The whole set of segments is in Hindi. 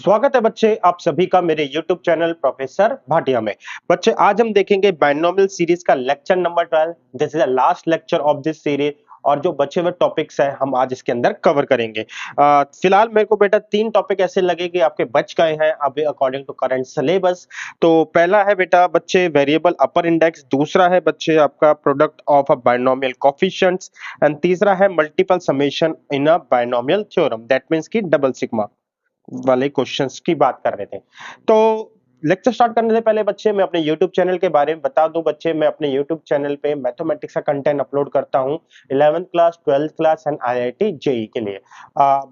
स्वागत है बच्चे आप सभी का मेरे YouTube चैनल प्रोफेसर भाटिया में। बच्चे आज हम देखेंगे बायनोमियल सीरीज का lecture number 12। This is the last lecture of this series और जो बचे हुए टॉपिक्स हैं हम आज इसके अंदर कवर करेंगे। फिलहाल मेरे को बेटा 3 टॉपिक ऐसे लगे कि आपके बच गए हैं अभी अकॉर्डिंग टू करंट सिलेबस। तो पहला है बेटा बच्चे वेरिएबल अपर इंडेक्स, दूसरा है बच्चे आपका product of a binomial coefficients and तीसरा है multiple summation in a binomial theorem that means की डबल सिग्मा वाले क्वेश्चंस की बात कर रहे थे। तो लेक्चर स्टार्ट करने से पहले बच्चे मैं अपने YouTube चैनल के बारे में बता दूं। बच्चे मैं अपने YouTube चैनल पे मैथमेटिक्स का कंटेंट अपलोड करता हूं 11th class 12th class and IIT JEE के लिए।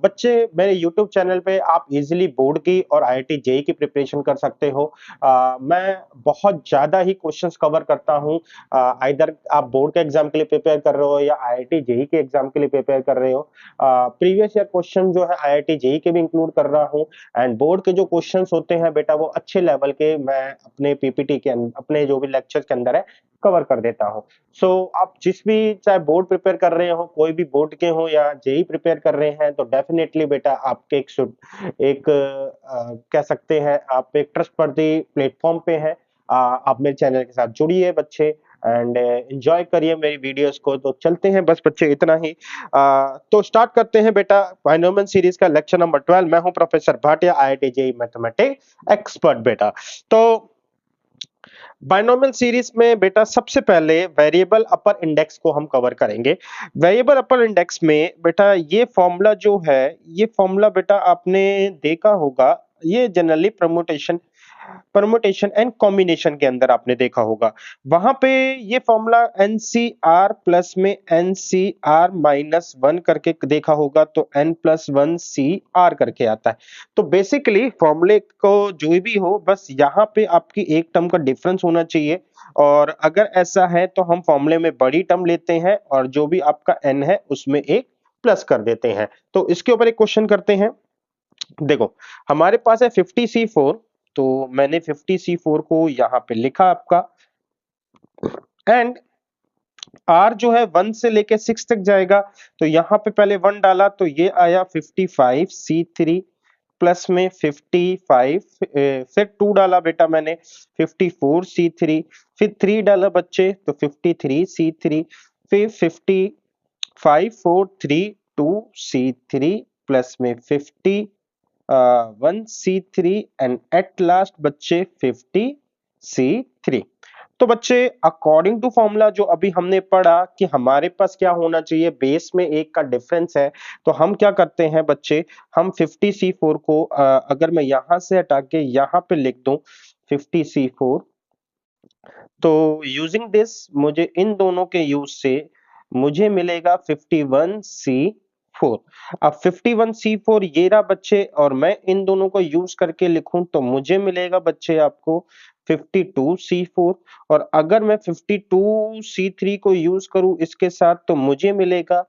बच्चे मेरे YouTube चैनल पे आप इजीली बोर्ड की और IIT जेई की प्रिपरेशन कर सकते हो। मैं बहुत ज्यादा ही क्वेश्चंस कवर करता हूं। आइदर आप बोर्ड के एग्जाम के लिए प्रिपेयर कर रहे हो या IIT जेई के एग्जाम के लिए प्रिपेयर कर रहे हो। प्रीवियस ईयर क्वेश्चन जो है IIT जेई के भी इंक्लूड कर रहा हूं एंड बोर्ड के जो क्वेश्चंस होते हैं बेटा वो अच्छे लेवल के मैं अपने पीपीटी के अपने जो भी लेक्चर्स के अंदर है कवर कर देता हूं। सो आप जिस भी चाहे बोर्ड प्रिपेयर कर रहे हो, कोई भी बोर्ड के हो या जेई प्रिपेयर कर रहे हैं तो डेफिनेटली बेटा आपके एक कह सकते हैं आप एक ट्रस्टवर्दी प्लेटफॉर्म पे हैं। आप मेरे चैनल के साथ जुड़िए बच्चे एंड एंजॉय करिए मेरी वीडियोस को। तो चलते हैं बस बच्चे इतना ही। तो स्टार्ट करते हैं बेटा बायनोमियल सीरीज का लेक्चर नंबर 12। मैं हूं professor Bhatia IIT JEE mathematics expert बेटा। तो बायनोमियल सीरीज में बेटा सबसे पहले वेरिएबल अपर इंडेक्स को हम कवर करेंगे। वेरिएबल अपर इंडेक्स में बेटा ये फॉर्मूला जो है, ये फॉर्मूला बेटा आपने देखा होगा। ये जनरली परमुटेशन एंड कॉम्बिनेशन के अंदर आपने देखा होगा। वहां पे ये फॉर्मूला NCR प्लस में NCR माइनस 1 करके देखा होगा तो N प्लस 1 CR करके आता है। तो बेसिकली फॉर्मूले को जो भी हो बस यहाँ पे आपकी एक टर्म का डिफरेंस होना चाहिए और अगर ऐसा है तो हम फॉर्मूले में बड़ी टर्म लेते हैं और जो भी आपका N है उसमें एक प्लस कर देते हैं। तो इसके ऊपर एक क्वेश्चन करते हैं। देखो हमारे पास है 50C4। तो मैंने 50C4 को यहाँ पे लिखा आपका एंड R जो है 1 से लेके 6 तक जाएगा। तो यहाँ पे पहले 1 डाला तो ये आया 55C3 प्लस में 55 फिर 2 डाला बेटा मैंने 54C3 फिर 3 डाला बच्चे तो 53C3 फिर 543 प्लस में 1C3 एंड एट लास्ट बच्चे 50C3। तो बच्चे अकॉर्डिंग टू फॉर्मूला जो अभी हमने पढ़ा कि हमारे पास क्या होना चाहिए, बेस में एक का डिफरेंस है। तो हम क्या करते हैं बच्चे, हम 50C4 को अगर मैं यहां से हटा के यहां पे लिख दूं 50C4 तो यूजिंग दिस मुझे इन दोनों के यूज से मुझे मिलेगा 51C4। अब 51C4 ये रहा बच्चे और मैं इन दोनों को यूज करके लिखूं तो मुझे मिलेगा बच्चे आपको 52C4 और अगर मैं 52C3 को यूज करूं इसके साथ तो मुझे मिलेगा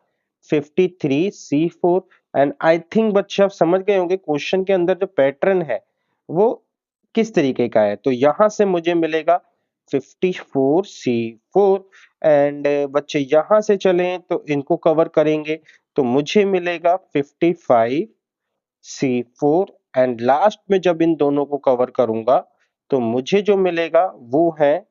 53C4। एंड आई थिंक बच्चे आप समझ गए होंगे क्वेश्चन के अंदर जो पैटर्न है वो किस तरीके का है। तो यहां से मुझे मिलेगा 54C4 एंड बच्चे यहां से चलें तो इनको कवर करेंगे तो मुझे मिलेगा 55C4 एंड लास्ट में जब इन दोनों को कवर करूंगा तो मुझे जो मिलेगा वो है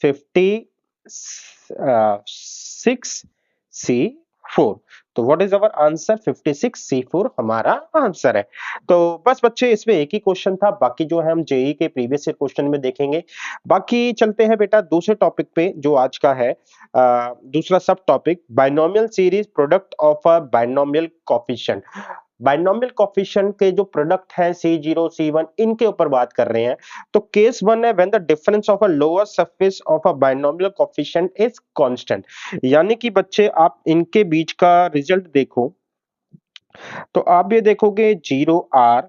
56C4। तो what is our answer, 56C4 हमारा आंसर है। तो बस बच्चे इसमें एक ही क्वेश्चन था, बाकी जो है हम जेई के प्रीवियस ईयर क्वेश्चन में देखेंगे। बाकी चलते हैं बेटा दूसरे टॉपिक पे जो आज का है दूसरा सब topic binomial series product of a binomial coefficient. Binomial coefficient के जो प्रोडक्ट है C0 C1 इनके ऊपर बात कर रहे हैं। तो केस 1 है when the difference of a lower surface of a binomial coefficient is constant. यानी कि बच्चे आप इनके बीच का रिजल्ट देखो तो आप ये देखोगे 0R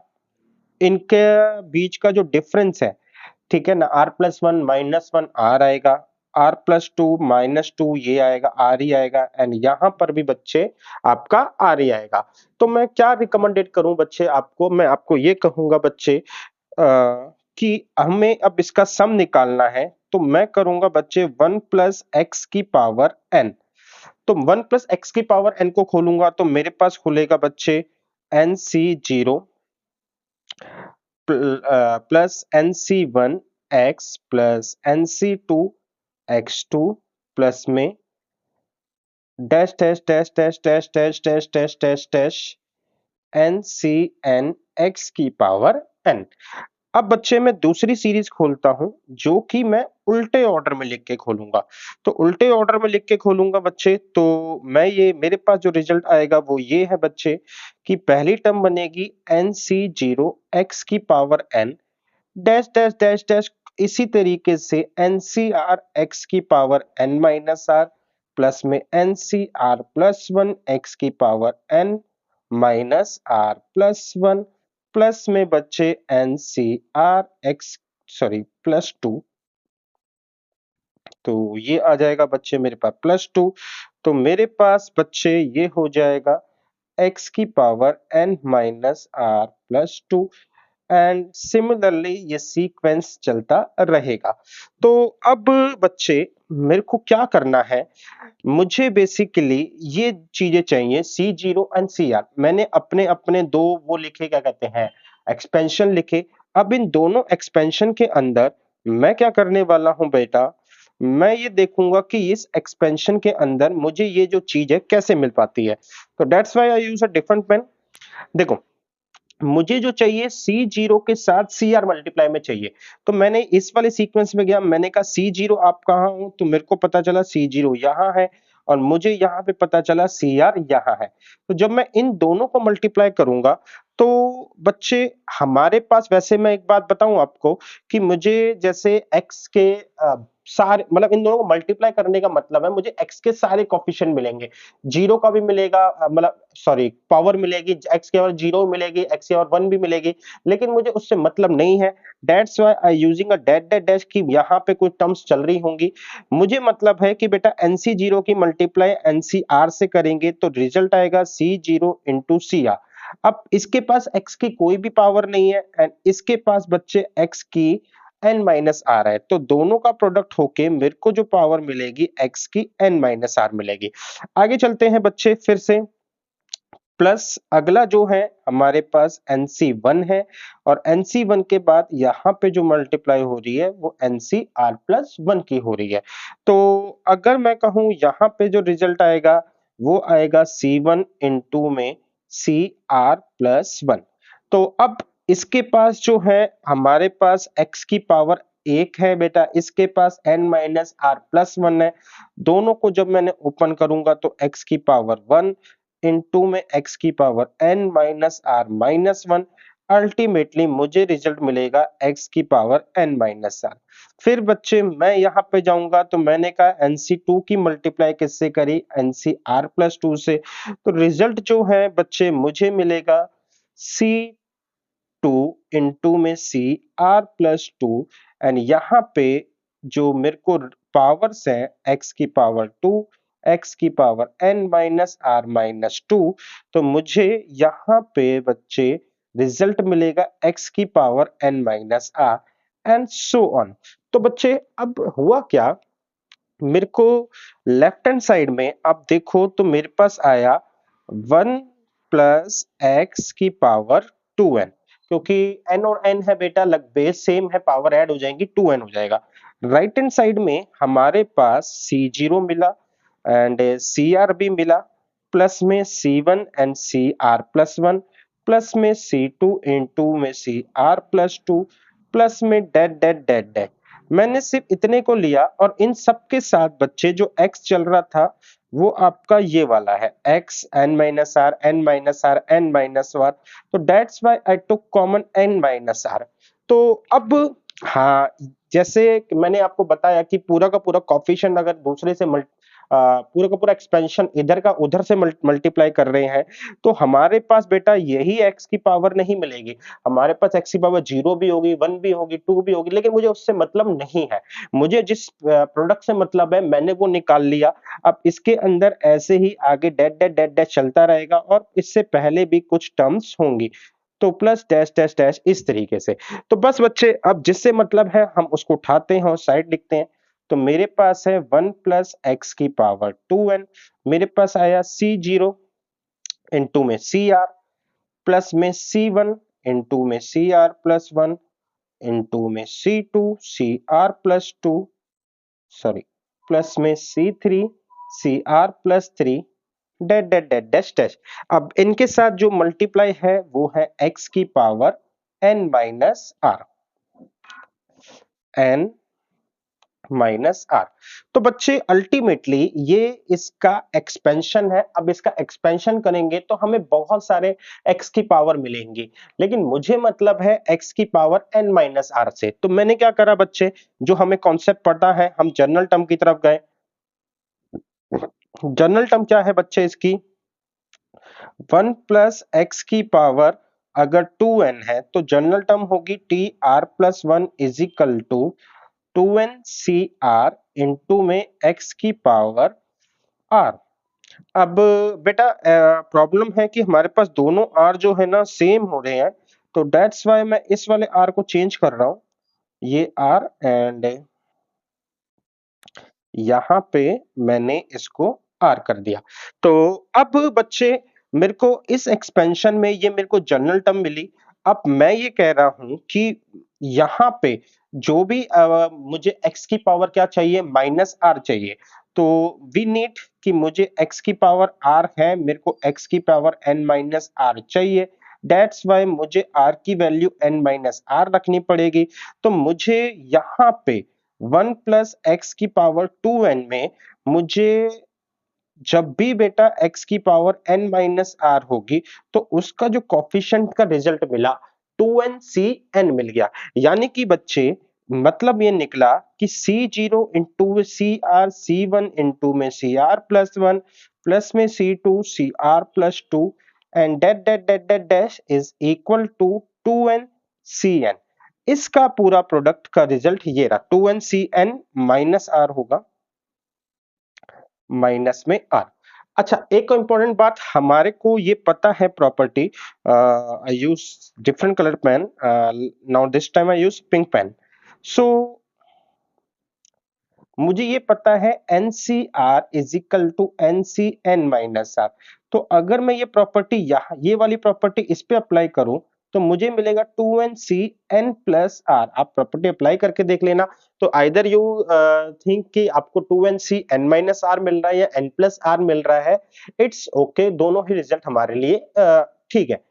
इनके बीच का जो डिफरेंस है, ठीक है ना, R+1 -1 R आएगा, R+2 -2 ये आएगा, R ही आएगा एंड यहाँ पर भी बच्चे आपका R ही आएगा। तो मैं क्या रिकमेंडेड करूं बच्चे आपको, मैं आपको ये कहूंगा बच्चे कि हमें अब इसका सम निकालना है तो मैं करूंगा बच्चे 1 प्लस एक्स की पावर n। तो 1 प्लस एक्स की पावर n को खोलूंगा तो मेरे पास खुलेगा बच्चे NC0 plus NC1X plus NC2X2 plus में dash dash dash dash dash dash dash dash dash dash NCNX की पावर n। अब बच्चे मैं दूसरी सीरीज खोलता हूं जो कि मैं उल्टे ऑर्डर में लिख के खोलूंगा। तो उल्टे ऑर्डर में लिख के खोलूंगा बच्चे, तो मैं ये मेरे पास जो रिजल्ट आएगा वो ये है बच्चे कि पहली टर्म बनेगी NC0X की power n dash dash dash dash, इसी तरीके से NCRX की power n minus r plus में NCR प्लस वन एक्स की power n minus r plus one plus में बच्चे NCRX सॉरी प्लस टू, तो ये आ जाएगा बच्चे मेरे पास प्लस टू। तो मेरे पास बच्चे ये हो जाएगा x की power n minus r plus two and similarly ये सीक्वेंस चलता रहेगा। तो अब बच्चे मेरे को क्या करना है, मुझे बेसिकली ये चीजें चाहिए C0 एंड CR। मैंने अपने अपने दो वो लिखे, क्या कहते हैं, एक्सपेंशन लिखे। अब इन दोनों एक्सपेंशन के अंदर मैं क्या करने वाला हूं बेटा, मैं ये देखूंगा कि इस एक्सपेंशन के अंदर मुझे ये जो चीज है कैसे मिल पाती है। तो that's why I use a different pen. देखो, मुझे जो चाहिए C0 के साथ CR मल्टीप्लाई में चाहिए। तो मैंने इस वाले सीक्वेंस में गया, मैंने कहा C0 आप कहाँ हो, तो मेरे को पता चला C0 यहाँ है और मुझे यहाँ पे पता चला CR यहाँ है। तो जब मैं इन दोनों को मल्टीप्लाई करूंगा तो बच्चे हमारे पास, वैसे मैं एक बात बताऊं आपको कि मुझे जैसे x के सारे, मतलब इन दोनों को मल्टीप्लाई करने का मतलब है मुझे x के सारे कोफिशिएंट मिलेंगे, जीरो का भी मिलेगा, मतलब सॉरी पावर मिलेगी, x की पावर जीरो मिलेगी, x की पावर वन भी मिलेगी, लेकिन मुझे उससे मतलब नहीं है। That's why I using a that that dash की यहाँ पे कुछ टर्म्स चल रही होंगी। मुझे मतलब है कि बेटा NC0 की मल्टीप्लाई NCR से करेंगे तो रिजल्ट आएगा C0 इंटू CR। अब इसके पास x की कोई भी पावर नहीं है एंड इसके पास बच्चे x की n माइनस आर है, तो दोनों का प्रोडक्ट होके मेरे को जो पावर मिलेगी x की n माइनस आर मिलेगी। आगे चलते हैं बच्चे फिर से, प्लस अगला जो है हमारे पास NC1 है और NC1 के बाद यहाँ पे जो मल्टीप्लाई हो रही है वो NCR प्लस वन की हो रही है। तो अगर मैं कहूँ यहाँ पे जो रिजल्ट आएगा वो आएगा C1 इंटू में CR प्लस वन। तो अब इसके पास जो है हमारे पास x की पावर एक है बेटा, इसके पास n minus r plus one है। दोनों को जब मैंने ओपन करूंगा तो x की पावर वन इंटू में x की power n minus r minus one, ultimately मुझे रिजल्ट मिलेगा x की पावर n माइनस आर। फिर बच्चे मैं यहाँ पे जाऊंगा तो मैंने कहा NC2 की मल्टीप्लाई किससे करी, NCR प्लस टू से। तो रिजल्ट जो है बच्चे मुझे मिलेगा C2 इंटू में CR प्लस टू एंड यहाँ पे जो मेरे को पावर्स है x की पावर टू, x की power n minus r minus two, तो मुझे यहाँ पे बच्चे रिजल्ट मिलेगा x की power n minus r and so on. तो बच्चे अब हुआ क्या, मेरे को लेफ्ट हैंड साइड में आप देखो तो मेरे पास आया वन प्लस एक्स की पावर टू एन, क्योंकि n और n है बेटा लग बेस सेम है, पावर ऐड हो जाएंगी 2n हो जाएगा। राइट हैंड साइड में हमारे पास C0 मिला एंड CR भी मिला, प्लस में C1 and CR plus one, plus n C2 into में CR प्लस टू, प्लस में डेट डेट डेट डेट। मैंने सिर्फ इतने को लिया और इन सब के साथ बच्चे जो x चल रहा था वो आपका ये वाला है x n minus r n minus r n minus r. तो that's why I took common n minus r. तो अब हाँ, जैसे मैंने आपको बताया कि पूरा का पूरा कॉफिशिएंट अगर दूसरे से पूरा का पूरा एक्सपेंशन इधर का उधर से मल्टीप्लाई कर रहे हैं तो हमारे पास बेटा यही x की पावर नहीं मिलेगी, हमारे पास x की पावर जीरो भी होगी, वन भी होगी, टू भी होगी, लेकिन मुझे उससे मतलब नहीं है। मुझे जिस प्रोडक्ट से मतलब है मैंने वो निकाल लिया। अब इसके अंदर ऐसे ही आगे डेट डेट डेट डेट चलता रहेगा और इससे पहले भी कुछ टर्म्स होंगी, तो प्लस डैश डैश डैश इस तरीके से। तो बस बच्चे अब जिससे मतलब है हम उसको उठाते हैं और साइड लिखते हैं। तो मेरे पास है वन प्लस एक्स की पावर टू एन, मेरे पास आया C0 इंटू में CR प्लस में C1 into n C r plus one into n C two C r plus two, sorry, plus n C three C r plus three, dot dot dot dash dash. अब इनके साथ जो मल्टीप्लाई है वो है x की power n minus r, n minus r. तो बच्चे अल्टीमेटली ये इसका एक्सपेंशन है। अब इसका एक्सपेंशन करेंगे तो हमें बहुत सारे x की पावर मिलेंगी, लेकिन मुझे मतलब है x की पावर n माइनस आर से। तो मैंने क्या करा बच्चे, जो हमें कॉन्सेप्ट पढ़ना है, हम जनरल टर्म की तरफ गए। जनरल टर्म क्या है बच्चे इसकी, 1 प्लस एक्स की पावर अगर 2n है तो जनरल टर्म होगी T R plus one is equal to 2n C R into में x की पावर r। अब बेटा प्रॉब्लम है कि हमारे पास दोनों r जो है ना सेम हो रहे हैं, तो दैट्स वाई मैं इस वाले r को चेंज कर रहा हूं, ये r, एंड यहां पे मैंने इसको r कर दिया। तो अब बच्चे मेरे को इस एक्सपेंशन में ये मेरे को जनरल टर्म मिली। अब मैं ये कह रहा हूं कि यहां पे जो भी मुझे x की पावर क्या चाहिए, माइनस r चाहिए। तो वी नीड कि मुझे x की पावर r है, मेरे को x की पावर n माइनस r चाहिए। दैट्स वाई मुझे r की वैल्यू n माइनस r रखनी पड़ेगी। तो मुझे यहाँ पे 1 प्लस एक्स की पावर 2n में मुझे जब भी बेटा x की पावर n माइनस आर होगी तो उसका जो कॉफिशिएंट का रिजल्ट मिला 2n मिल गया। यानी कि बच्चे मतलब ये निकला कि C0 into C R, C1 into n C r plus one plus n C2 C r plus two, and dot dot dot dot dash is equal to 2n इसका पूरा प्रोडक्ट का रिजल्ट ये रहा। 2n माइनस आर होगा, माइनस में आर। अच्छा, एक इंपॉर्टेंट बात, हमारे को ये पता है property, I use different colour pen, now this time I use pink pen. So मुझे ये पता है NCR is equal to NCN minus r. तो अगर मैं ये प्रॉपर्टी यहाँ ये वाली प्रॉपर्टी इस पे अप्लाई करूं तो मुझे मिलेगा 2NCN प्लस आर। आप प्रॉपर्टी अप्लाई करके देख लेना। तो आइदर यू थिंक कि आपको 2NCN माइनस आर मिल रहा है या n प्लस आर मिल रहा है, इट्स ओके, दोनों ही रिजल्ट हमारे लिए ठीक है।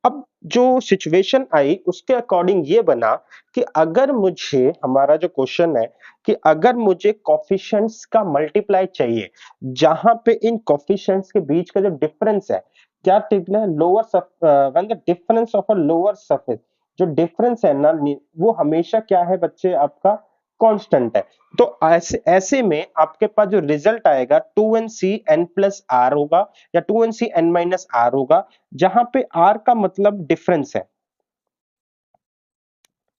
अब जो सिचुएशन आई उसके अकॉर्डिंग ये बना कि अगर मुझे, हमारा जो क्वेश्चन है कि अगर मुझे कोफिशिएंट्स का मल्टीप्लाई चाहिए जहां पे इन कोफिशिएंट्स के बीच का जो डिफरेंस है, क्या निकला है, lower when the difference of a lower surface, जो डिफरेंस है ना वो हमेशा क्या है बच्चे, आपका कांस्टेंट है। तो ऐसे ऐसे में आपके पास जो रिजल्ट आएगा 2nCn प्लस आर होगा या 2nCn माइनस आर होगा, जहां पे r का मतलब डिफरेंस है।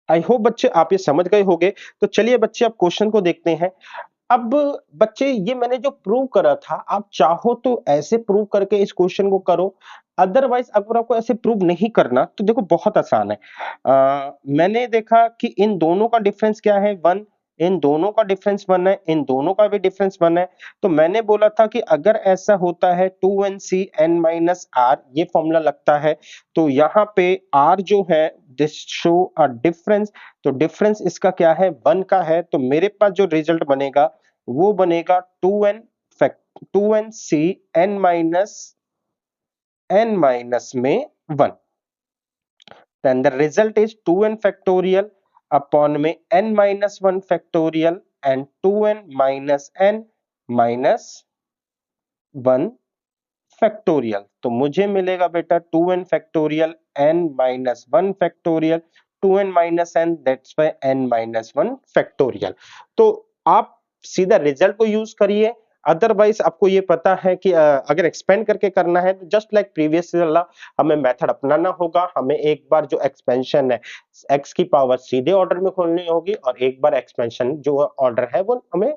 आई होप बच्चे आप ये समझ गए होंगे। तो चलिए बच्चे अब क्वेश्चन को देखते हैं। अब बच्चे ये मैंने जो प्रूव करा था, आप चाहो तो ऐसे प्रूव करके इस क्वेश्चन को करो, अदरवाइज अगर आपको ऐसे प्रूव नहीं करना तो देखो बहुत आसान है। मैंने देखा कि इन दोनों का डिफरेंस क्या है, वन, इन दोनों का डिफरेंस वन है, इन दोनों का भी डिफरेंस वन है। तो मैंने बोला था कि अगर ऐसा होता है 2nCn माइनस आर, ये फॉर्मूला लगता है, तो यहाँ पे r जो है दिस शो अ डिफरेंस। तो डिफरेंस इसका क्या है, वन का है। तो मेरे पास जो रिजल्ट बनेगा वो बनेगा 2n fact 2nCn minus n minus में 1। then the result is 2n factorial upon में n minus 1 factorial and 2n minus n minus 1 factorial. तो मुझे मिलेगा बेटा 2n factorial n minus 1 factorial, 2n minus n, that's why n minus 1 factorial. तो आप सीधा रिजल्ट को यूज करिए, अदरवाइज आपको ये पता है कि अगर एक्सपेंड करके करना है तो जस्ट लाइक प्रीवियस वाला हमें मेथड अपनाना होगा। हमें एक बार जो एक्सपेंशन है x की पावर सीधे ऑर्डर में खोलनी होगी और एक बार एक्सपेंशन जो ऑर्डर है वो हमें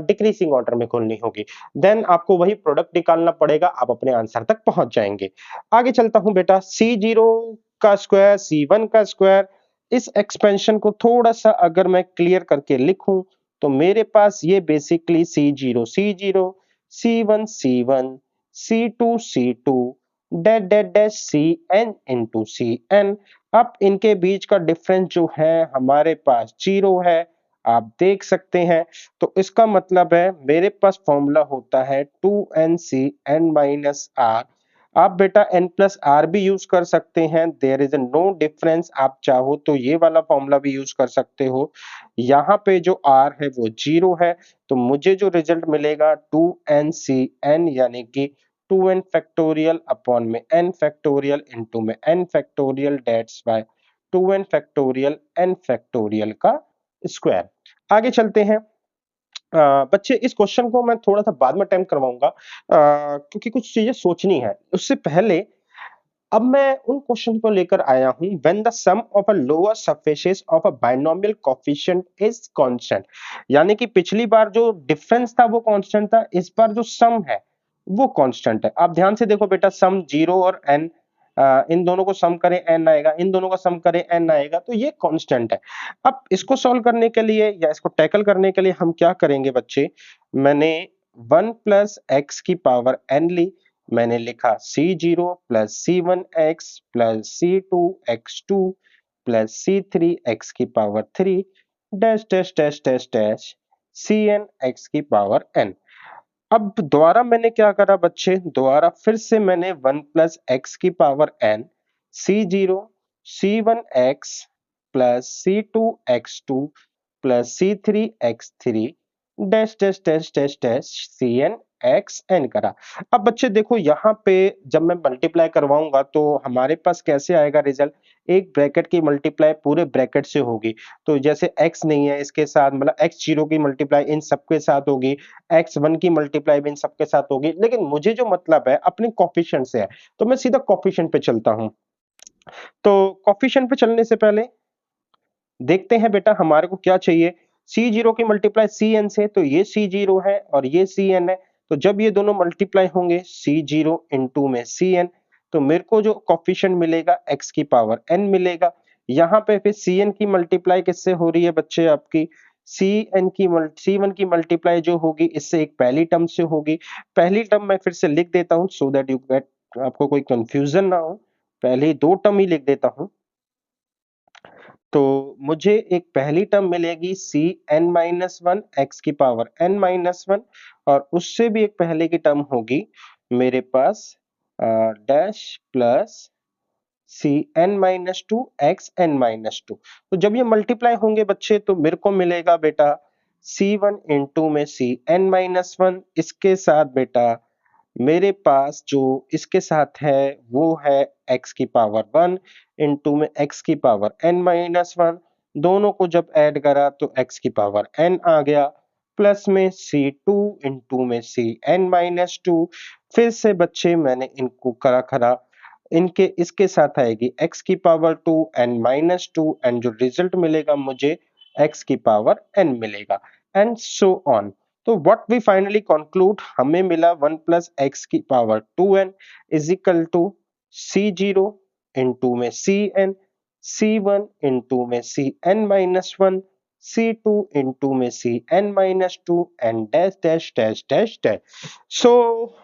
डिक्रीजिंग ऑर्डर में खोलनी होगी। देन आपको वही प्रोडक्ट निकालना पड़ेगा, आप अपने आंसर तक पहुंच जाएंगे। आगे चलता हूं बेटा, C0 का स्क्वायर C1 का स्क्वायर, इस एक्सपेंशन को थोड़ा सा अगर मैं क्लियर करके लिखूं तो मेरे पास ये basically C0 C0, C1 C1, C2 C2, dash dash dash C N into C N. अब इनके बीच का डिफरेंस जो है हमारे पास 0 है, आप देख सकते हैं। तो इसका मतलब है मेरे पास फॉर्मूला होता है 2nCn माइनस आर। आप बेटा n प्लस आर भी यूज कर सकते हैं, देयर इज नो डिफरेंस। आप चाहो तो ये वाला फॉर्मूला भी यूज कर सकते हो। यहाँ पे जो r है वो 0 है, तो मुझे जो रिजल्ट मिलेगा 2nCn यानी कि 2n फैक्टोरियल अपॉन में n फैक्टोरियल इंटू में n factorial that's by 2n factorial n factorial का स्क्वायर। आगे चलते हैं। बच्चे इस क्वेश्चन को मैं थोड़ा सा बाद में अटेम्प्ट करवाऊंगा, क्योंकि कुछ चीजें सोचनी है। उससे पहले अब मैं उन क्वेश्चन को लेकर आया हूं, when the sum of a lower surfaces of a binomial coefficient is constant. यानी कि पिछली बार जो डिफरेंस था वो कांस्टेंट था, इस बार जो सम है वो कांस्टेंट है। आप ध्यान से देखो बेटा, सम 0 और n, इन दोनों को सम करें n आएगा, इन दोनों का सम करें n आएगा, तो ये कांस्टेंट है। अब इसको सॉल्व करने के लिए या इसको टैकल करने के लिए हम क्या करेंगे बच्चे, मैंने 1 प्लस एक्स की पावर n ली, मैंने लिखा C0 plus C1x plus C2x2 plus C3x की power 3 dash dash dash dash dash Cn x की पावर n। अब दोबारा मैंने क्या करा बच्चे, दोबारा फिर से मैंने 1 प्लस एक्स की power n C0 C1x plus C2x2 plus C3x3 dash dash dash dash dash Cn x n करा। अब बच्चे देखो यहाँ पे जब मैं मल्टीप्लाई करवाऊंगा तो हमारे पास कैसे आएगा रिजल्ट, एक ब्रैकेट की मल्टीप्लाई पूरे ब्रैकेट से होगी। तो जैसे x नहीं है इसके साथ, मतलब x0 की मल्टीप्लाई इन सबके साथ होगी, x1 की मल्टीप्लाई भी इन सबके साथ होगी, लेकिन मुझे जो मतलब है अपने कोफिशिएंट से है, तो मैं सीधा कोफिशिएंट पे चलता हूं। तो कोफिशिएंट पे चलने से पहले देखते हैं बेटा हमारे को क्या चाहिए। C0 की मल्टीप्लाई Cn से, तो ये C0 है और ये Cn है, तो जब ये दोनों मल्टीप्लाई होंगे C0 इंटू में Cn, तो मेरे को जो कोफिशिएंट मिलेगा x की पावर n मिलेगा। यहाँ पे फिर Cn की मल्टीप्लाई किससे हो रही है बच्चे, आपकी C1 की मल्टीप्लाई जो होगी इससे एक पहली टर्म से होगी। पहली टर्म मैं फिर से लिख देता हूं सो दैट यू गेट, आपको कोई कंफ्यूजन ना हो, पहली दो टर्म ही लिख देता हूं। तो मुझे एक पहली टर्म मिलेगी Cn माइनस वन एक्स की पावर n माइनस वन, और उससे भी एक पहले की टर्म होगी मेरे पास dash plus Cn minus two x n minus two. तो जब ये मल्टीप्लाई होंगे बच्चे तो मेरे को मिलेगा बेटा C1 into n Cn minus one, इसके साथ बेटा मेरे पास जो इसके साथ है वो है x की पावर 1 इंटू में x की पावर n माइनस वन। दोनों को जब ऐड करा तो x की पावर n आ गया, plus n C2 into n Cn minus to. फिर से बच्चे मैंने इनको करा खरा, इनके इसके साथ आएगी x की power 2 n minus two, and जो रिजल्ट मिलेगा मुझे x की पावर n मिलेगा, एंड सो ऑन। तो व्हाट वी फाइनली कंक्लूड, हमें मिला 1 प्लस एक्स की power 2n is equal to C0 into n Cn, C1 into n Cn minus one, C2 into n Cn minus two, and dash dash dash dash dash. So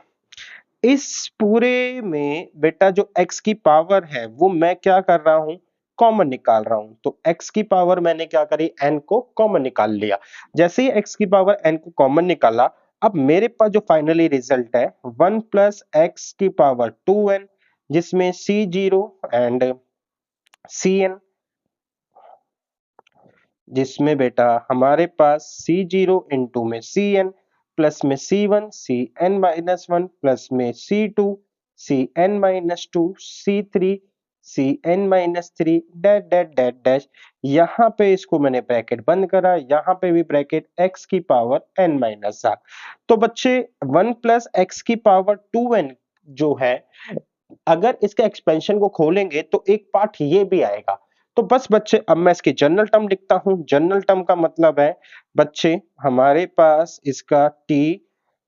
इस पूरे में बेटा जो x की पावर है वो मैं क्या कर रहा हूं, कॉमन निकाल रहा हूं। तो x की पावर मैंने क्या करी, n को कॉमन निकाल लिया। जैसे ही x की पावर n को कॉमन निकाला, अब मेरे पास जो फाइनली रिजल्ट है 1 प्लस एक्स की पावर 2n, जिसमें C0 एंड Cn, जिसमें बेटा हमारे पास C0 into n Cn plus में C1 Cn minus one plus n C2 Cn minus to, C3 Cn minus three, that that that dash. यहाँ पे इसको मैंने ब्रैकेट बंद करा, यहाँ पे भी ब्रैकेट x की पावर n माइनस आर। तो बच्चे 1 प्लस एक्स की पावर 2n जो है, अगर इसके एक्सपेंशन को खोलेंगे तो एक पार्ट ये भी आएगा। तो बस बच्चे अब मैं इसकी जनरल टर्म लिखता हूं। जनरल टर्म का मतलब है बच्चे हमारे पास इसका टी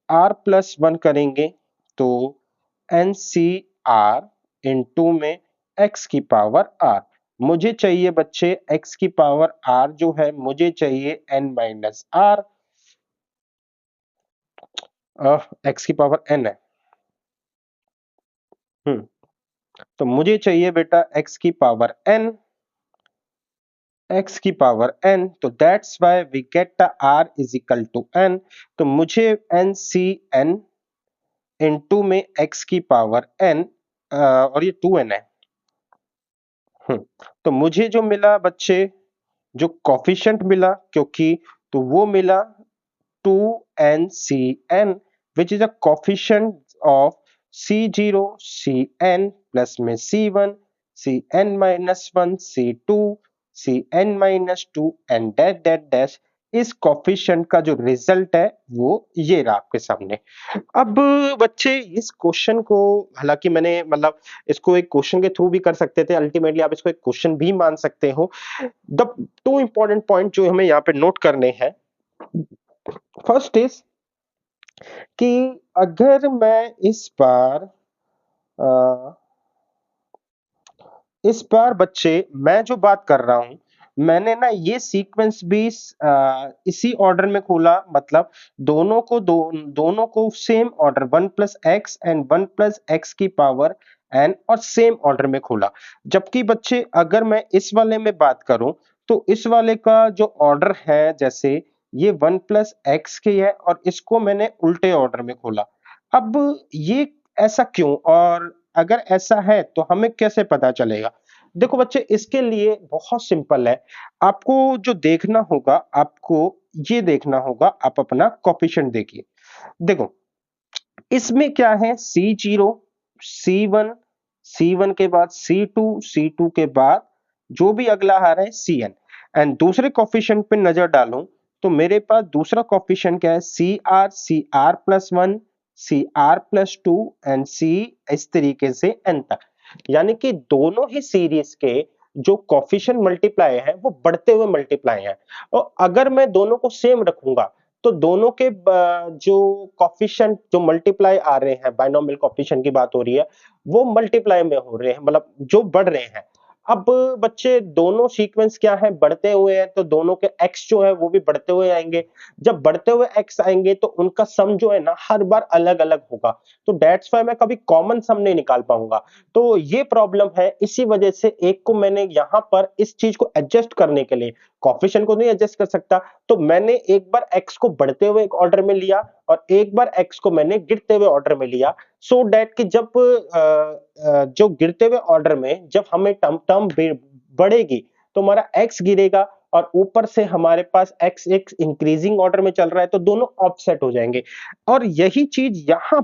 आर प्लस वन करेंगे तो एन सी आर इंटू में एक्स की पावर आर। मुझे चाहिए बच्चे एक्स की पावर आर जो है, मुझे चाहिए एन माइनस आर, एक्स की पावर एन है। तो मुझे चाहिए बेटा x की पावर n, x की पावर n, तो that's why we get the r is equal to n। तो मुझे NCn इनटू में x की पावर n, और ये 2n है। तो मुझे जो मिला बच्चे, जो कॉफिशिएंट मिला, क्योंकि तो वो मिला 2NCn which is a coefficient of C0 Cn plus में C1 Cn minus 1 C2 Cn minus 2 and that dash। इस कोफिशिएंट का जो रिजल्ट है वो ये रहा आपके सामने। अब बच्चे इस क्वेश्चन को, हालांकि मैंने मतलब इसको एक क्वेश्चन के थ्रू भी कर सकते थे, अल्टीमेटली आप इसको एक क्वेश्चन भी मान सकते हो। द टू इंपॉर्टेंट पॉइंट जो हमें यहाँ पे नोट करने हैं, फर्स्ट इज कि अगर मैं इस बार बच्चे मैं जो बात कर रहा हूं, मैंने ना ये सीक्वेंस भी इसी ऑर्डर में खोला, मतलब दोनों को same order 1 plus x and 1 plus x की पावर एन और सेम ऑर्डर में खोला। जबकि बच्चे अगर मैं इस वाले में बात करूं, तो इस वाले का जो ऑर्डर है, जैसे ये 1 प्लस एक्स की है और इसको मैंने उल्टे ऑर्डर में खोला। अब ये ऐसा क्यों, और अगर ऐसा है तो हमें कैसे पता चलेगा? देखो बच्चे, इसके लिए बहुत सिंपल है। आपको जो देखना होगा, आपको ये देखना होगा, आप अपना कोफिशिएंट देखिए। देखो इसमें क्या है, C0 C1 C1 के बाद C2 C2 के बाद जो भी अगला आ रहा है Cn, एंड दूसरे कोफिशिएंट पे नजर डालूं तो मेरे पास दूसरा कोफिशिएंट क्या है, CR plus 1 CR plus 2 and C, इस तरीके से n तक। यानी कि दोनों ही सीरीज के जो कोफिशिएंट मल्टीप्लाई है वो बढ़ते हुए मल्टीप्लाई है, और अगर मैं दोनों को सेम रखूंगा तो दोनों के जो कोफिशिएंट जो मल्टीप्लाई आ रहे हैं, बाइनोमियल कोफिशिएंट की बात हो रही है, वो मल्टीप्लाई में हो रहे हैं, मतलब जो बढ़ रहे हैं। अब बच्चे दोनों सीक्वेंस क्या है, बढ़ते हुए हैं, तो दोनों के x जो है वो भी बढ़ते हुए आएंगे। जब बढ़ते हुए x आएंगे तो उनका सम जो है ना हर बार अलग अलग होगा, तो दैट्स व्हाई मैं कभी कॉमन सम नहीं निकाल पाऊंगा। तो ये प्रॉब्लम है, इसी वजह से एक को मैंने यहां पर इस चीज को एडजस्ट करने के लिए, कोफिशिएंट को नहीं एडजस्ट कर सकता, तो मैंने एक बार x को बढ़ते हुए एक ऑर्डर में लिया और एक बार x को मैंने गिरते हुए ऑर्डर में लिया, सो दैट कि जब जो गिरते हुए ऑर्डर में जब हमें टर्म टर्म बढ़ेगी तो हमारा x गिरेगा, और ऊपर से हमारे पास x एक इंक्रीजिंग ऑर्डर में चल रहा है, तो दोनों ऑफसेट हो जाएंगे। और यही चीज यहां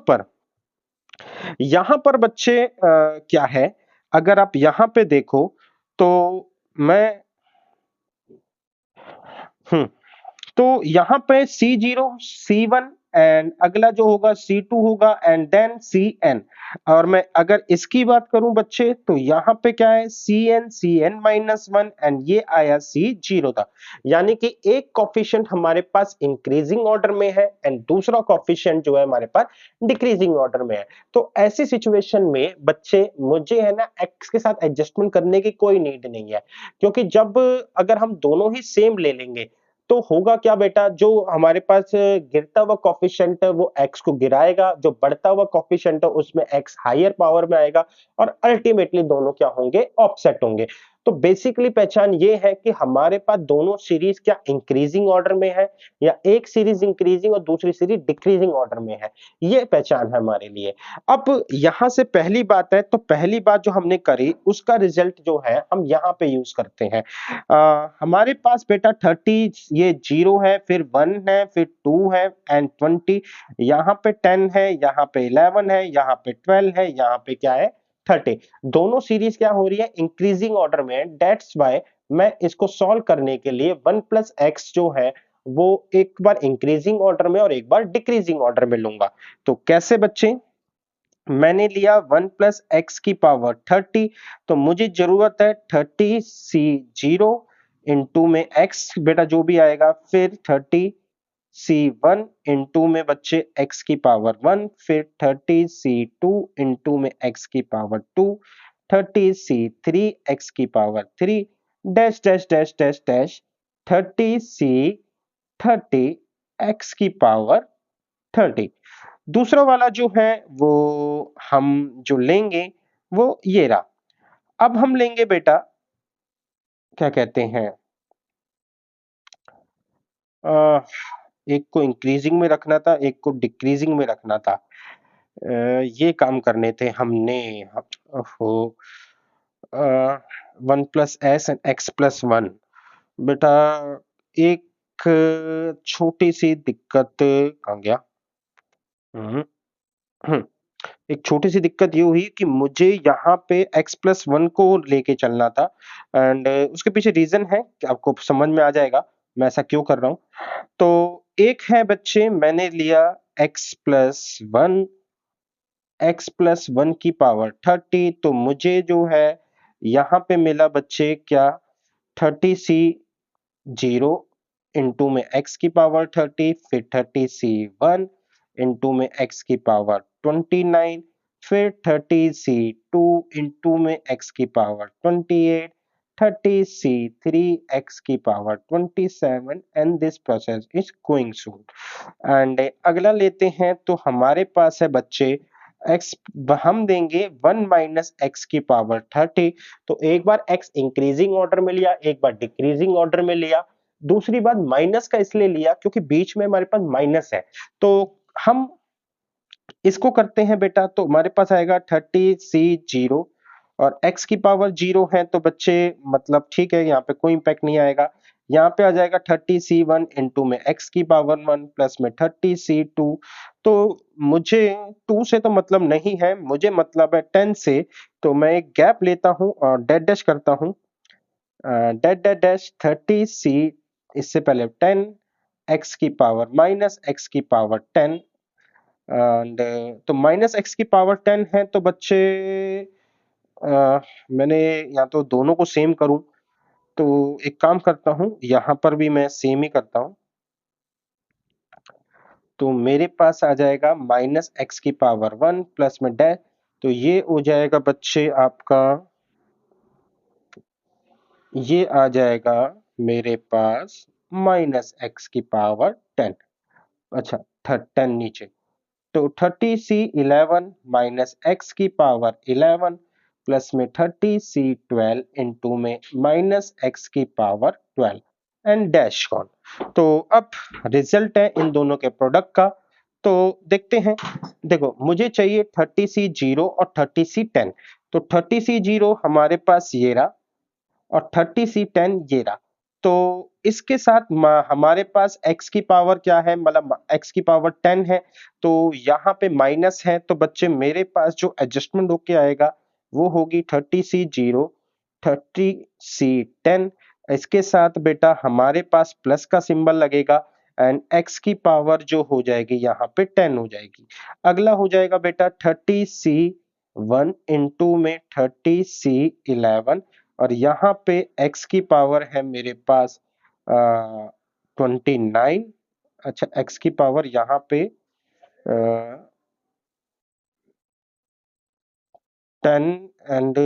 पर बच्चे क्या है, अगर आप यहां पे देखो तो मैं हम्म तो यहाँ पे C0 C1 एंड अगला जो होगा C2 होगा एंड देन Cn। और मैं अगर इसकी बात करूं बच्चे, तो यहाँ पे क्या है, Cn माइनस 1 एंड ये आया C0 था। यानी कि एक कोफिशिएंट हमारे पास इंक्रीजिंग ऑर्डर में है एंड दूसरा कोफिशिएंट जो है हमारे पास डिक्रीजिंग ऑर्डर में है। तो ऐसी सिचुएशन में बच्चे मुझे है ना x के साथ एडजस्टमेंट करने की कोई नीड नहीं है, क्योंकि जब अगर हम दोनों ही सेम ले लेंगे तो होगा क्या बेटा, जो हमारे पास गिरता हुआ कोफिशिएंट है वो x को गिराएगा, जो बढ़ता हुआ कोफिशिएंट है उसमें x हायर पावर में आएगा, और अल्टीमेटली दोनों क्या होंगे, ऑफसेट होंगे। तो बेसिकली पहचान ये है कि हमारे पास दोनों सीरीज क्या इंक्रीजिंग ऑर्डर में है, या एक सीरीज इंक्रीजिंग और दूसरी सीरीज डिक्रीजिंग ऑर्डर में है, ये पहचान है हमारे लिए। अब यहां से पहली बात है, तो पहली बात जो हमने करी उसका रिजल्ट जो है हम यहाँ पे यूज करते हैं। हमारे पास बेटा 30, ये 0 है, फिर 1 है, फिर 2 है एंड 20, यहाँ पे 10 है, यहाँ पे 11 है, यहाँ पे 12 है, यहाँ पे क्या है, 30। दोनों सीरीज क्या हो रही है, इंक्रीजिंग ऑर्डर में है, दैट्स व्हाई मैं इसको सॉल्व करने के लिए 1 प्लस एक्स जो है वो एक बार इंक्रीजिंग ऑर्डर में और एक बार डिक्रीजिंग ऑर्डर में लूंगा। तो कैसे बच्चे, मैंने लिया 1 प्लस एक्स की पावर 30, तो मुझे जरूरत है 30 C0 इंटू में x बेटा जो भी आएगा, फिर 30 C1 इंटू में बच्चे x की पावर 1, फिर 30 C2 इंटू में x की पावर 2, 30 C3 x की power 3, dash dash dash dash dash 30 x की पावर 30। दूसरा वाला जो है वो हम जो लेंगे वो ये रहा। अब हम लेंगे बेटा, क्या कहते हैं, अ, एक को इंक्रीजिंग में रखना था, एक को डिक्रीजिंग में रखना था। ये काम करने थे हमने। ओहो, 1 + s एंड x+1। बेटा एक छोटी सी दिक्कत कहाँ गया। हम्म, हम्म, एक छोटी सी दिक्कत ये हुई कि मुझे यहाँ पे x+1 को लेके चलना था, एंड उसके पीछे रीजन है कि आपको समझ में आ जाएगा मैं ऐसा क्यों कर रहा हूँ। तो एक है बच्चे, मैंने लिया x+1 की पावर 30, तो मुझे जो है यहाँ पे मिला बच्चे क्या, 30c0 इंटू में x की पावर 30, फिर 30c1 इंटू में x की पावर 29, फिर 30c2 इंटू में x की पावर 28, 30c3 x की power 27, and this process is going soon. And अगला लेते हैं, तो हमारे पास है बच्चे x, हम देंगे 1 - x की पावर 30। तो एक बार x इंक्रीजिंग ऑर्डर में लिया, एक बार डिक्रीजिंग ऑर्डर में लिया। दूसरी बात माइनस का इसलिए लिया क्योंकि बीच में हमारे पास माइनस है। तो हम इसको करते हैं बेटा, तो हमारे पास आएगा 30c0 और x की पावर 0 है तो बच्चे मतलब ठीक है, यहाँ पे कोई इंपैक्ट नहीं आएगा। यहाँ पे आ जाएगा 30c1 इंटू में x की पावर 1 प्लस में 30c2। तो मुझे 2 से तो मतलब नहीं है, मुझे मतलब है 10 से। तो मैं एक गैप लेता हूँ और डैश डैश करता हूँ, डैश डैश डैश 30c, इससे पहले 10, x की पावर माइनस x की पावर 10, एंड तो माइनस एक्स की पावर 10 है तो बच्चे, मैंने या तो दोनों को सेम करूं, तो एक काम करता हूं, यहां पर भी मैं सेम ही करता हूं। तो मेरे पास आ जाएगा -x की पावर 1 प्लस में डैश, तो ये हो जाएगा बच्चे आपका, ये आ जाएगा मेरे पास -x की पावर 10। अच्छा, 10 नीचे, तो 30c11 माइनस x की पावर 11 प्लस में 30c12 इंटू में माइनस x की पावर 12 एंड डैश कॉन। तो अब रिजल्ट है इन दोनों के प्रोडक्ट का, तो देखते हैं। देखो मुझे चाहिए 30c0 और 30c10, तो 30c0 हमारे पास ये रहा और 30c10 ये रहा। तो इसके साथ हमारे पास x की पावर क्या है, मतलब x की पावर 10 है, तो यहाँ पे माइनस है, तो बच्चे मेरे पास जो एडजस्टमेंट होके आएगा वो होगी 30c0 30c10। इसके साथ बेटा हमारे पास प्लस का सिंबल लगेगा एंड x की पावर जो हो जाएगी यहाँ पे 10 हो जाएगी। अगला हो जाएगा बेटा 30c1 इंटू में 30c11, और यहाँ पे x की पावर है मेरे पास 29। अच्छा, x की पावर यहाँ पे 10 एंड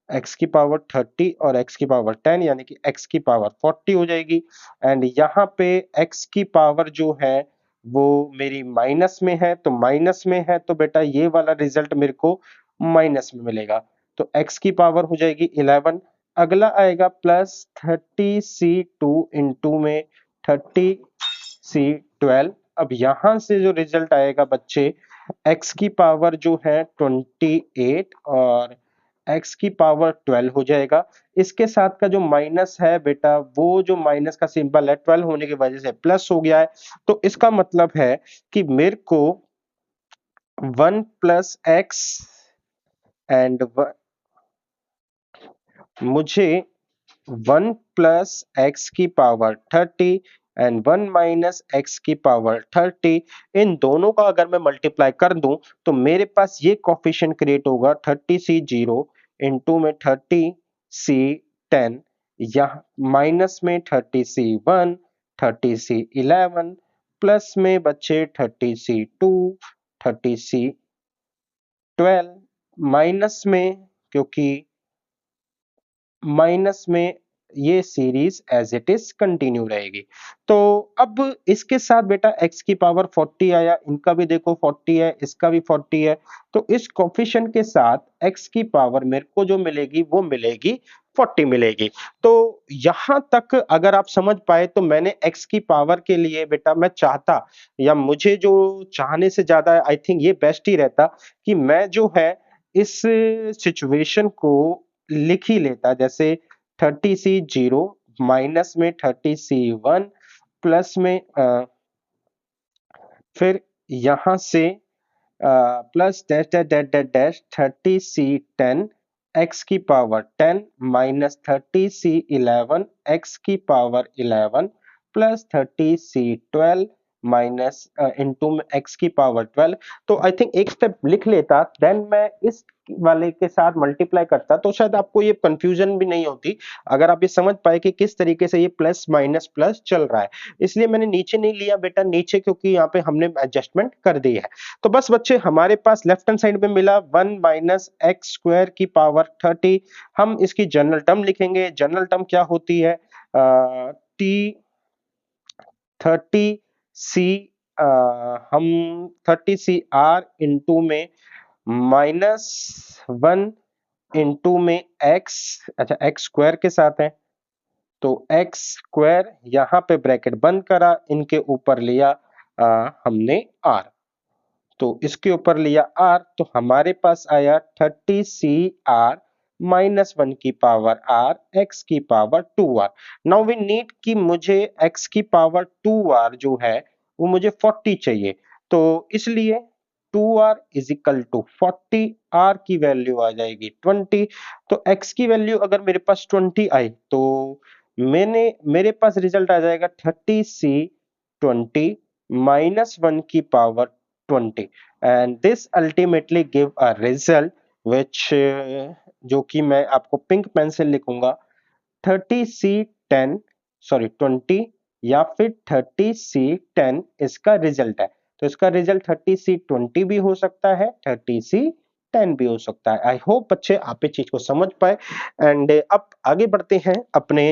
x की पावर 30 और x की पावर 10, यानी कि x की पावर 40 हो जाएगी। एंड यहाँ पे x की पावर जो है वो मेरी माइनस में है, तो माइनस में है तो बेटा ये वाला रिजल्ट मेरे को माइनस में मिलेगा, तो x की पावर हो जाएगी 11। अगला आएगा प्लस 30c2 इंटू में 30c12। अब यहाँ से जो रिजल्ट आएगा बच्चे, x की पावर जो है 28 और x की पावर 12 हो जाएगा। इसके साथ का जो माइनस है बेटा, वो जो माइनस का सिंबल है 12 होने की वजह से प्लस हो गया है, तो इसका मतलब है कि मेरे को 1 प्लस एक्स एंड मुझे 1 प्लस एक्स की पावर 30 एंड 1 माइनस एक्स की पावर 30, इन दोनों का अगर मैं मल्टीप्लाई कर दूं तो मेरे पास ये कोफिशिएंट क्रिएट होगा 30c0 इंटू में 30c10, यहाँ माइनस में 30c1 30c11 प्लस में बच्चे 30c2 30c12, माइनस में, क्योंकि माइनस में ये series as it is continue रहेगी। तो अब इसके साथ बेटा x की पावर 40 आया, इनका भी देखो 40 है, इसका भी 40 है, तो इस कोफिशिएंट के साथ x की पावर मेरे को जो मिलेगी वो मिलेगी 40 मिलेगी। तो यहां तक अगर आप समझ पाए तो मैंने x की पावर के लिए बेटा मैं चाहता, या मुझे जो चाहने से ज्यादा आई थिंक ये बेस्ट ही रहता कि मैं जो है इस सिचुएशन को लिख ही लेता, जैसे 30C 0, माइनस में 30C 1, प्लस में फिर यहां से plus dash dash dash dash dash 30C 10, x की पावर 10 माइनस 30C 11, x की power 11, plus 30C 12 minus into x की पावर 12। तो आई थिंक एक स्टेप लिख लेता, देन मैं इस वाले के साथ मल्टीप्लाई करता, तो शायद आपको ये कंफ्यूजन भी नहीं होती, अगर आप ये समझ पाए कि किस तरीके से ये प्लस माइनस प्लस चल रहा है। इसलिए मैंने नीचे नहीं लिया बेटा, नीचे क्योंकि यहाँ पे हमने एडजस्टमेंट कर दी है। तो बस बच्चे हमारे पास लेफ्ट हैंड साइड में मिला 1 माइनस एक्स स्क्वायर की पावर 30। हम इसकी जनरल टर्म लिखेंगे, जनरल टर्म क्या होती है, टी 30C, हम 30C आर इंटू में माइनस 1 इंटू में एक्स, अच्छा एक्स स्क्वायर के साथ है, तो एक्स स्क्वायर यहाँ पे ब्रैकेट बंद करा, इनके ऊपर लिया हमने आर, तो इसके ऊपर लिया r, तो हमारे पास आया 30C r माइनस 1 की पावर r x की power 2r। Now we need कि मुझे x की पावर 2r जो है वो मुझे 40 चाहिए, तो इसलिए 2r is equal to 40, r की वैल्यू आ जाएगी 20। तो x की वैल्यू अगर मेरे पास 20 आई तो मेरे पास रिजल्ट आ जाएगा 30C 20 minus 1 की power 20, and this ultimately give a result which जो कि मैं आपको पिंक पेन से लिखूंगा 30C 10, सॉरी 20, या फिर 30C 10 इसका रिजल्ट है। तो इसका रिजल्ट 30C 20 भी हो सकता है, 30C 10 भी हो सकता है। आई होप बच्चे आप इस चीज को समझ पाए। एंड अब आगे बढ़ते हैं अपने,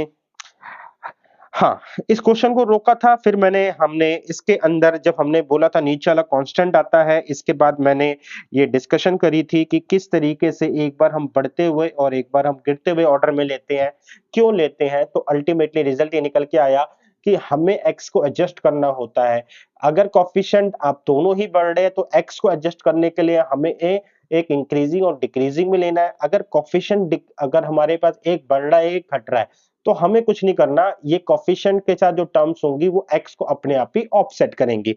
हाँ, इस क्वेश्चन को रोका था, फिर हमने इसके अंदर जब हमने बोला था नीचे वाला कांस्टेंट आता है, इसके बाद मैंने ये डिस्कशन करी थी कि किस तरीके से एक बार हम बढ़ते हुए और एक बार हम गिरते हुए ऑर्डर में लेते हैं, क्यों लेते हैं, तो अल्टीमेटली रिजल्ट ये निकल के आया कि हमें x को एडजस्ट करना होता है। अगर कोएफिशिएंट आप दोनों ही बढ़ रहे हैं तो x को एडजस्ट करने के लिए हमें एक इंक्रीजिंग और डिक्रीजिंग में लेना है। अगर कोएफिशिएंट अगर हमारे पास एक बढ़ रहा है एक घट रहा है तो हमें कुछ नहीं करना, ये कोएफिशिएंट के साथ जो टर्म्स होंगी वो x को अपने आप ही ऑफसेट करेंगी।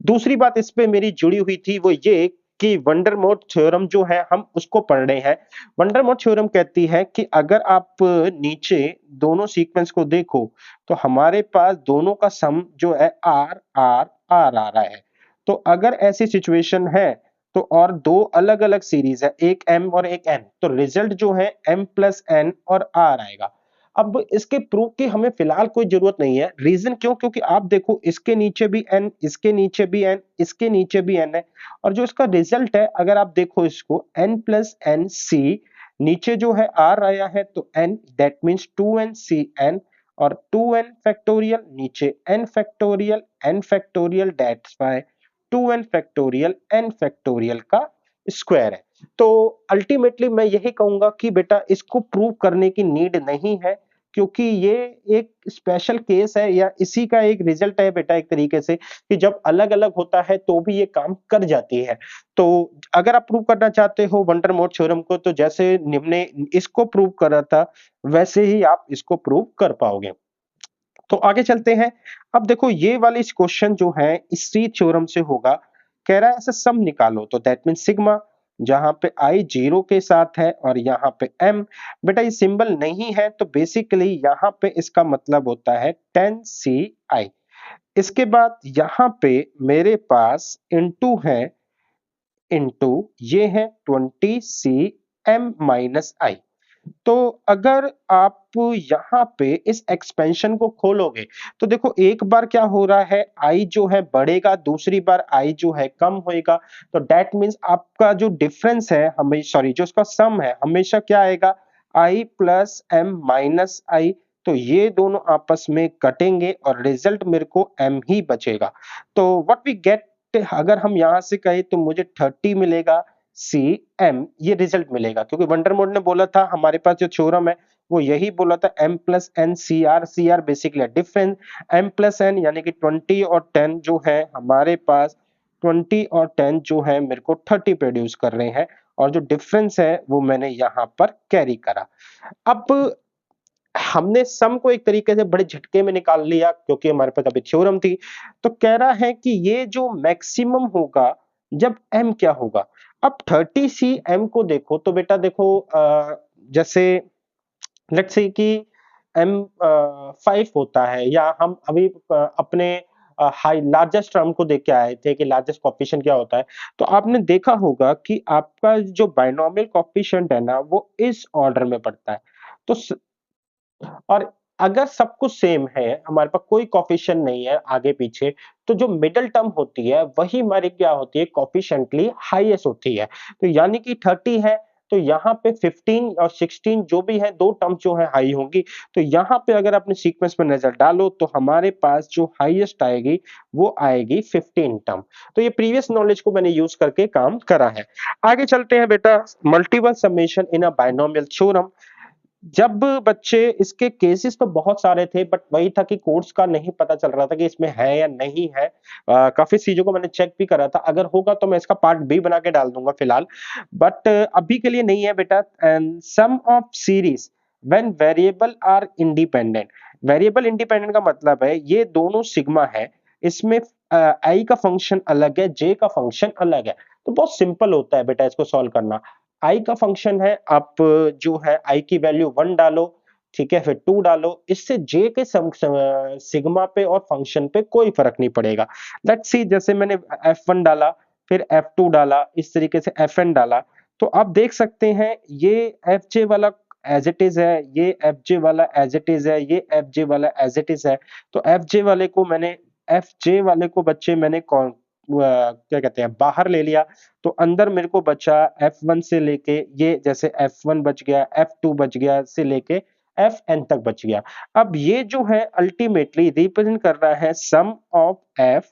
दूसरी बात इस पे मेरी जुड़ी हुई थी वो ये कि वंडरमॉर्ट थ्योरम जो है हम उसको पढ़ रहे हैं। वंडरमॉर्ट थ्योरम कहती है कि अगर आप नीचे दोनों सीक्वेंस को देखो तो हमारे पास दोनों का सम जो है आर आर आर आ रहा है। तो अगर ऐसी सिचुएशन है तो और दो अलग अलग सीरीज है, एक m और एक n, तो रिजल्ट जो है m प्लस n और r आएगा। अब इसके प्रूफ की हमें फिलहाल कोई जरूरत नहीं है, रीजन क्यों, क्योंकि आप देखो इसके नीचे भी n, इसके नीचे भी n, इसके नीचे भी n है, और जो इसका रिजल्ट है अगर आप देखो इसको n प्लस एन सी, नीचे जो है r आया है तो n, that means 2n cn, और 2n फैक्टोरियल नीचे n factorial n factorial, that's why 2n factorial n factorial का स्क्वायर है। तो अल्टीमेटली मैं यही कहूंगा कि बेटा इसको प्रूव करने की नीड नहीं है, क्योंकि ये एक स्पेशल केस है या इसी का एक रिजल्ट है बेटा, एक तरीके से कि जब अलग अलग होता है तो भी ये काम कर जाती है। तो अगर आप प्रूव करना चाहते हो वंडरमॉर्ट थ्योरम को, तो जैसे हमने इसको प्रूव करा था वैसे ही आप इसको प्रूव कर पाओगे। तो आगे चलते हैं। अब देखो ये वाली क्वेश्चन जो है इसी थ्योरम से होगा, कह रहा है ऐसे सम निकालो, तो दैट मीन सिग्मा, जहां पे i 0 के साथ है और यहाँ पे m, बेटा ये सिंबल नहीं है तो बेसिकली यहाँ पे इसका मतलब होता है 10ci। इसके बाद यहाँ पे मेरे पास इनटू है, इनटू ये है 20cm माइनस आई। तो अगर आप यहाँ पे इस एक्सपेंशन को खोलोगे तो देखो एक बार क्या हो रहा है, i जो है बढ़ेगा, दूसरी बार i जो है कम होएगा, तो दैट मीन्स आपका जो डिफरेंस है हमें, सॉरी जो उसका सम है हमेशा क्या आएगा, i प्लस m माइनस आई। तो ये दोनों आपस में कटेंगे और रिजल्ट मेरे को m ही बचेगा। तो व्हाट वी गेट, अगर हम यहाँ से कहें तो मुझे 30 मिलेगा Cm, ये रिजल्ट मिलेगा क्योंकि वंडरमॉड ने बोला था, हमारे पास जो थ्योरम है वो यही बोला था, m plus n Cr basically difference, m plus n यानी कि 20 और 10 जो है हमारे पास, 20 और 10 जो है मेरे को 30 प्रोड्यूस कर रहे हैं और जो डिफरेंस है वो मैंने यहाँ पर कैरी करा। अब हमने सम को एक तरीके से बड़े झटके में निकाल लिया क्योंकि हमारे पास अभी थ्योरम थी। तो कह रहा है कि ये जो मैक्सिमम होगा जब m क्या होगा। अब 30 Cm को देखो तो बेटा देखो, जैसे लेट्स से कि m 5 होता है, या हम अभी अपने हाई लार्जेस्ट टर्म को देख के आए थे कि लार्जेस्ट कोएफिशिएंट क्या होता है। तो आपने देखा होगा कि आपका जो बायनोमियल कोएफिशिएंट है ना वो इस ऑर्डर में बढ़ता है। तो और अगर सब कुछ सेम है, हमारे पास कोई कोएफिशिएंट नहीं है आगे पीछे, तो जो मिडल टर्म होती है वही हमारी क्या होती है, कोएफिशिएंटली हाईएस्ट होती है। तो यानी कि 30 है तो यहाँ पे 15 और 16 जो भी है, दो टर्म जो है हाई होंगी। तो यहाँ पे अगर अपने सीक्वेंस में नजर डालो तो हमारे पास जो हाईएस्ट आएगी वो आएगी 15 टर्म। तो ये प्रीवियस नॉलेज को मैंने यूज करके काम करा है। आगे चलते हैं बेटा, मल्टीपल समेशन इन अ बायनोमियल थ्योरम। जब बच्चे, इसके केसेस तो बहुत सारे थे बट वही था कि कोर्स का नहीं पता चल रहा था कि इसमें है या नहीं है। काफी चीजों को मैंने चेक भी करा था, अगर होगा तो मैं इसका पार्ट बी बना के डाल दूंगा फिलहाल, बट अभी के लिए नहीं है बेटा। And sum of series when variable are independent, variable independent का मतलब है ये दोनों सिग्मा है, इसमें आई का फंक्शन अलग है, जे का फंक्शन अलग है। तो बहुत सिंपल होता है बेटा इसको सॉल्व करना। आई का फंक्शन है, आप जो है आई की वैल्यू 1 डालो, ठीक है, फिर 2 डालो, इससे जे के सिग्मा पे और फंक्शन पे कोई फर्क नहीं पड़ेगा। लेट्स सी, जैसे मैंने f1 डाला, फिर f2 डाला, इस तरीके से fn डाला, तो आप देख सकते हैं ये fj वाला एज इट इज है, ये fj वाला एज इट इज है, ये fj वाला एज इट इज है। तो fj वाले को मैंने, fj वाले को बच्चे मैंने कौन क्या कहते हैं बाहर ले लिया, तो अंदर मेरे को बचा F1 से लेके, ये जैसे F1 बच गया, F2 बच गया, से लेके Fn तक बच गया। अब ये जो है अल्टीमेटली रिप्रेजेंट कर रहा है सम ऑफ एफ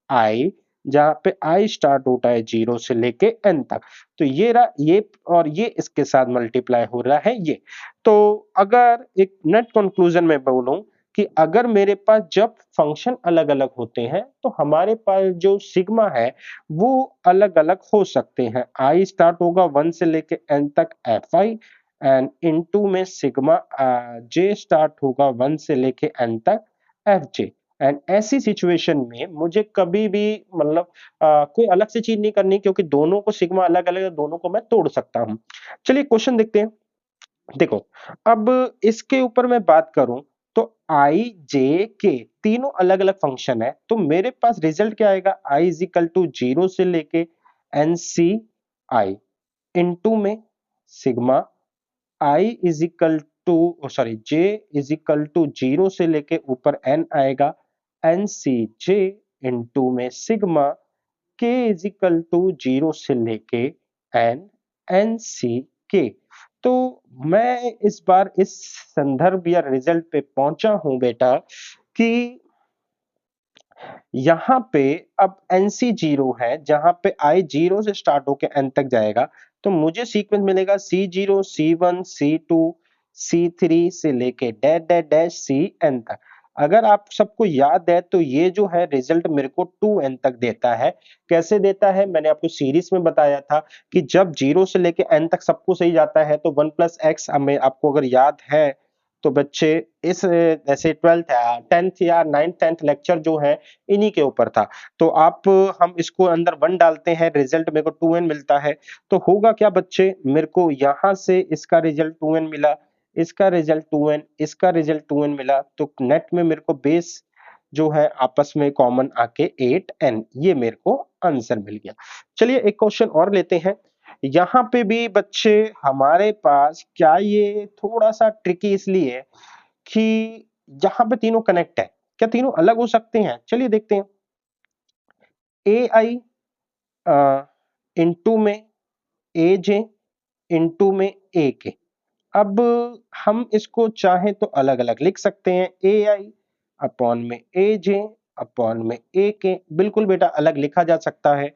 आई, जहां पे आई स्टार्ट होता है 0 से लेके n तक। तो ये रहा ये, और ये इसके साथ मल्टीप्लाई हो रहा है ये। तो अगर एक नेट कंक्लूजन में बोलूं कि अगर मेरे पास जब फंक्शन अलग-अलग होते हैं तो हमारे पास जो सिग्मा है वो अलग-अलग हो सकते हैं। आई स्टार्ट होगा 1 से लेके n तक एफ आई, एंड इनटू में सिग्मा जे स्टार्ट होगा 1 से लेके n तक एफ जे। एंड ऐसी सिचुएशन में मुझे कभी भी मतलब कोई अलग से चीज नहीं करनी, क्योंकि दोनों को सिग्मा अलग अलग है, दोनों को मैं तोड़ सकता हूं। चलिए क्वेश्चन देखते हैं। देखो, अब इसके ऊपर मैं बात करूं तो आई जे के तीनों अलग अलग फंक्शन है, तो मेरे पास रिजल्ट क्या आएगा, आई इज इक्वल टू 0 से लेके एन सी आई इनटू में sigma i is equal to, sorry, j is equal to 0 से लेके ऊपर एन आएगा, एन सी जे इंटू में sigma k is equal to 0 से लेके एन एन सी के। तो मैं इस बार इस संदर्भ या रिजल्ट पे पहुंचा हूं बेटा कि यहाँ पे अब NC 0 है, जहां पे I 0 से स्टार्ट होके N तक जाएगा, तो मुझे सीक्वेंस मिलेगा C0 C1 C2 C3 से लेके डैश डैश डैश CN तक। अगर आप सबको याद है तो ये जो है रिजल्ट मेरे को 2n तक देता है। कैसे देता है, मैंने आपको सीरीज में बताया था कि जब 0 से लेके n तक सबको सही जाता है तो 1 प्लस एक्स, हमें आपको अगर याद है तो बच्चे इस जैसे 12th या 10th या 9th 10th लेक्चर जो है इन्हीं के ऊपर था। तो आप, हम इसको अंदर 1 डालते हैं, रिजल्ट मेरे को 2n मिलता है। तो होगा क्या बच्चे, मेरे को यहाँ से इसका रिजल्ट 2n मिला, इसका रिजल्ट 2n, इसका रिजल्ट 2n मिला, तो नेट में मेरे को बेस जो है आपस में कॉमन आके 8n, ये मेरे को आंसर मिल गया। चलिए एक क्वेश्चन और लेते हैं। यहाँ पे भी बच्चे हमारे पास, क्या ये थोड़ा सा ट्रिकी इसलिए है कि यहाँ पे तीनों कनेक्ट है, क्या तीनों अलग हो सकते हैं? चलिए देखते हैं। ए आई इंटू में ए जे इंटू में ए के, अब हम इसको चाहे तो अलग अलग लिख सकते हैं, ए आई अपॉन में ए जे अपॉन में ए के, बिल्कुल बेटा अलग लिखा जा सकता है।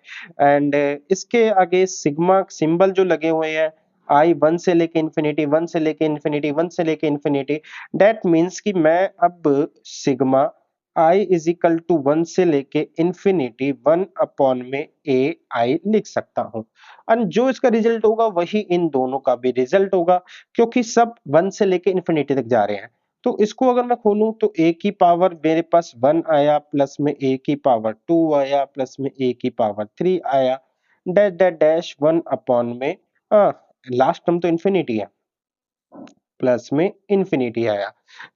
एंड इसके आगे सिग्मा सिंबल जो लगे हुए हैं, आई 1 से लेके इंफिनिटी, 1 से लेके इंफिनिटी, 1 से लेके इंफिनिटी, दैट मीन्स कि मैं अब sigma i is equal to 1 से लेके इंफिनिटी 1 अपॉन में ए आई लिख सकता हूं। और जो इसका रिजल्ट होगा वही इन दोनों का भी रिजल्ट होगा, क्योंकि सब 1 से लेके इंफिनिटी तक जा रहे हैं। तो इसको अगर मैं खोलूं तो a की पावर मेरे पास 1 आया, प्लस में a की पावर 2 आया, प्लस में a की पावर 3 आया, डैश डैश डैश 1 अपॉन में लास्ट टर्म तो इंफिनिटी है, प्लस में इंफिनिटी आया।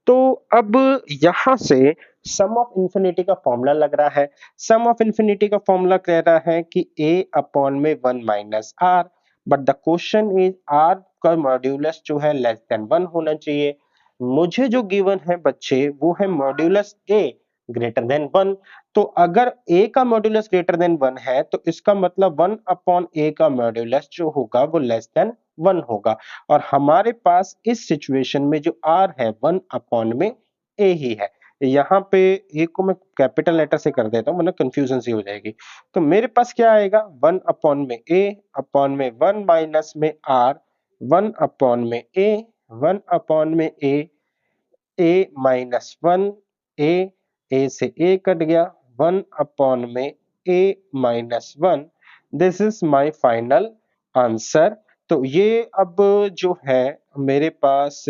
तो अब यहां से सम ऑफ इंफिनिटी का फॉर्मूला लग रहा है। सम ऑफ इंफिनिटी का फॉर्मूला कह रहा है कि a अपॉन में 1 minus r, but the question is r का मॉड्यूलस जो है लेस देन 1 होना चाहिए। मुझे जो गिवन है बच्चे वो है मॉड्यूलस a ग्रेटर देन 1। तो अगर a का मॉड्यूलस ग्रेटर देन 1 है तो इसका मतलब 1 अपॉन a का मॉड्यूलस जो होगा वो लेस देन 1 होगा। और हमारे पास इस सिचुएशन में जो r है 1 अपॉन में a ही है। यहाँ पे a को मैं कैपिटल लेटर से कर देता हूँ वरना कंफ्यूजन सी हो जाएगी। तो मेरे पास क्या आएगा, 1 अपॉन में a अपॉन में 1 माइनस में r, 1 अपॉन में a, 1 अपॉन में a माइनस 1 a से a कट गया, 1 अपॉन में a minus 1। This is my final answer. तो ये अब जो है मेरे पास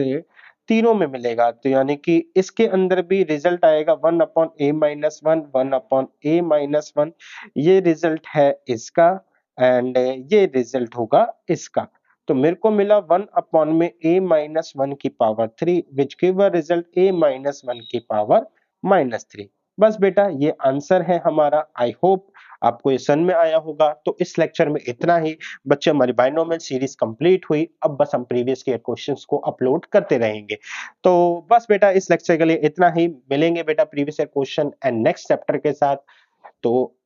तीनों में मिलेगा, तो यानी कि इसके अंदर भी रिजल्ट आएगा 1 upon a minus 1, 1 upon a minus 1, ये रिजल्ट है इसका, एंड ये रिजल्ट होगा इसका। तो मेरे को मिला 1 अपॉन में a माइनस 1 की power 3 which give a result a minus 1 की पावर माइनस 3। बस बेटा ये आंसर है हमारा। आई होप आपको ये समझ में आया होगा। तो इस लेक्चर में इतना ही बच्चे, हमारी बायनोमियल सीरीज कंप्लीट हुई। अब बस हम प्रीवियस के क्वेश्चंस को अपलोड करते रहेंगे। तो बस बेटा इस लेक्चर के लिए इतना ही। मिलेंगे बेटा previous question and next chapter के साथ। तो